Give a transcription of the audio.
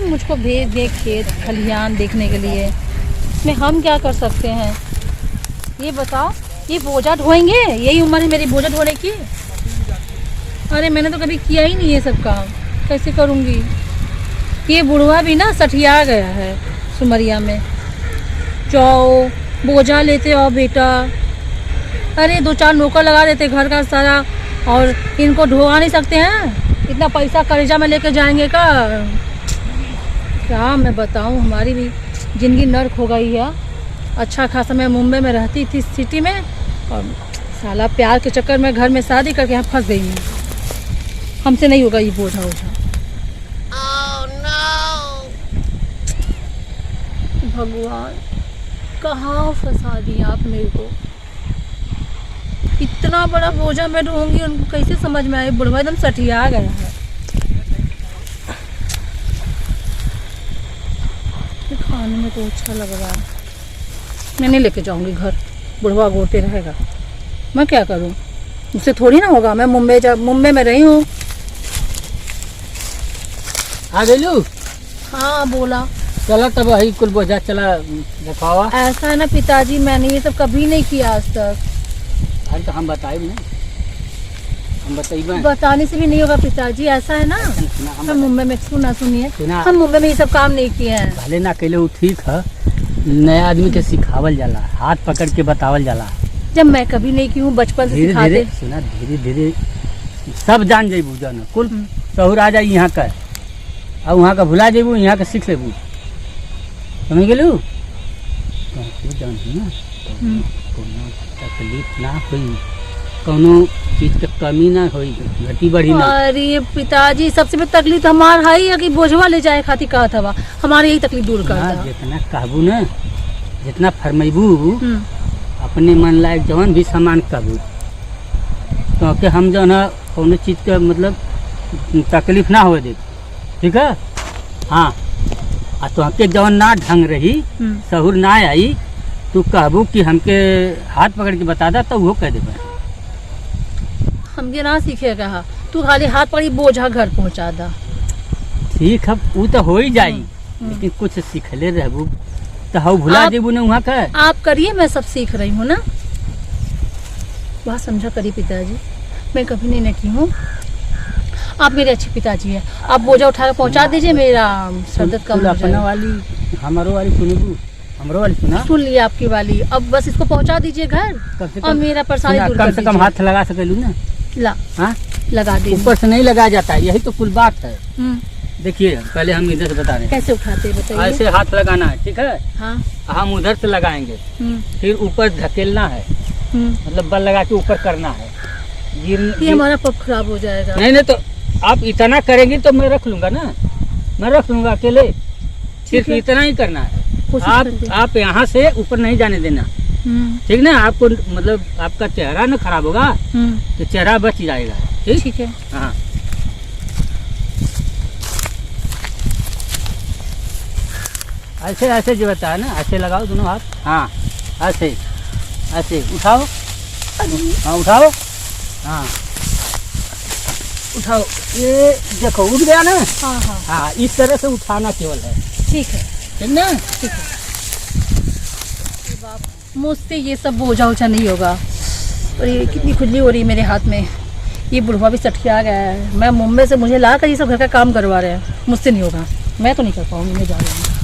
मुझको भेज दे खेत खलिहान देखने के लिए, इसमें हम क्या कर सकते हैं? ये बताओ, ये बोझा ढोएंगे? यही उम्र है मेरी बोझा ढोने की? अरे मैंने तो कभी किया ही नहीं ये सब काम, कैसे करूँगी? ये बुढ़वा भी ना सठिया गया है सुमरिया में। जाओ बोझा लेते आओ बेटा। अरे 2-4 नौकर लगा देते घर का सारा, और इनको ढोआ नहीं सकते हैं? इतना पैसा कर्जा में लेके जाएंगे का? क्या मैं बताऊं, हमारी भी ज़िंदगी नर्क हो गई है। अच्छा खासा मैं मुंबई में रहती थी सिटी में, और साला प्यार के चक्कर में घर में शादी करके यहाँ फंस गई हूँ। हमसे नहीं होगा ये बोझा ओझा। भगवान कहाँ फंसा दिया आप मेरे को? इतना बड़ा बोझा मैं ढोऊंगी, उनको कैसे समझ में आए? बुढ़वा एकदम सठिया गया है। खाने में तो अच्छा लग रहा है। मैं नहीं लेके जाऊंगी घर, बुढ़वा गोते रहेगा। मैं क्या करूं, मुझसे थोड़ी ना होगा। मैं मुंबई में रही हूँ। आ गई? हाँ बोला। चला तब वही कुल बोझा चला दिखावा। ऐसा है ना पिताजी, मैंने ये सब कभी नहीं किया आज तक। अरे तो हम बताए ना, हम बताइए। बताने से भी नहीं होगा पिताजी, ऐसा है ना। हम मुंबई में सुनिए, हम मुंबई में ये सब काम नहीं किए हैं। भले ना अकेले वो ठीक है, नया आदमी के सिखावल जाला, हाथ पकड़ के बतावल जाला। जब मैं कभी नहीं की हूँ, बचपन से सिखाते। सुना, धीरे धीरे सब जान जेबू, जान कुल शहर आ जाई यहाँ का, और वहाँ का भुला जेबू, यहाँ का सीख लेबू। समझ गेलू? जान ना कोनो तकलीफ ना हुई, कोनो चीज के कमी ना हुई, घटी बढ़ी ना। अरे पिताजी, सबसे बड़ी तकलीफ हमारा है कि बोझवा ले जाए खातिर कहा था, हमारी यही तकलीफ दूर कर दो। जितना कहबू ना, जितना फरमाइबू, अपने मन लायक जवन भी सामान कहबू, क्योंकि हम जो है कोनो चीज के मतलब तकलीफ ना हो दे। ठीक है? हाँ, आ तो हमके जवन ना ढंग रही, सहूर ना आई, तू कहबू कि हमके हाथ पकड़ के बता दा, तो वो कह दे। हमके ना सीखे कहा, तू खाली हाथ पकड़ी बोझा घर पहुंचा दा। ठीक है, वो तो हो ही जाई, लेकिन कुछ सीखले रहबू तो हम भुला जेबू ना वहाँ का। आप करिए, मैं सब सीख रही हूँ ना। बात समझा करिए पिताजी, मैं कभी नहीं नटी हूँ। आप मेरे अच्छे पिताजी हैं। आप बोझा उठा कर पहुँचा दीजिए, मेरा सर दर्द कम हो जाएगा। वाली हमारो वाली सुनबू, हमरो वाली सुना। सुन लिया आपकी वाली, अब बस इसको पहुँचा दीजिए घर, और मेरा परेशानी दूर कर कम से कम हाथ लगा सकेलू ना। ला, हाँ लगा दीजिए। ऊपर से नहीं लगाया जाता है, यही तो कुल बात है। देखिए, पहले हम इधर से बता रहे हैं कैसे उठाते हैं, बताइए। ऐसे हाथ लगाना है, ठीक है? हाँ, हम उधर से लगाएंगे, फिर ऊपर धकेलना है, मतलब बल लगा के ऊपर करना है। ये हमारा पग खराब हो जाएगा। नहीं तो आप इतना करेंगी तो मैं रख लूंगा ना, मैं रख लूंगा अकेले। सिर्फ इतना ही करना है। आप यहाँ से ऊपर नहीं जाने देना, ठीक ना? आपको मतलब आपका चेहरा ना खराब होगा, तो चेहरा बच जाएगा। ठीक है? हाँ, ऐसे ऐसे जो बताया ना, ऐसे लगाओ दोनों हाथ। हाँ, ऐसे ऐसे उठाओ। हाँ उठाओ, हाँ उठाओ। ये देखो उठ गया ना। हाँ हाँ हाँ, इस तरह से उठाना केवल है। ठीक है, ठीक ना? ठीक है। मुझसे ये सब बोझा ओझा नहीं होगा। और ये कितनी खुजली हो रही है मेरे हाथ में। ये बुढ़वा भी सठिया गया है। मैं मुंबई से मुझे ला कर ये सब घर का काम करवा रहे हैं, मुझसे नहीं होगा। मैं तो नहीं कर पाऊंगी, मैं जा रही हूँ।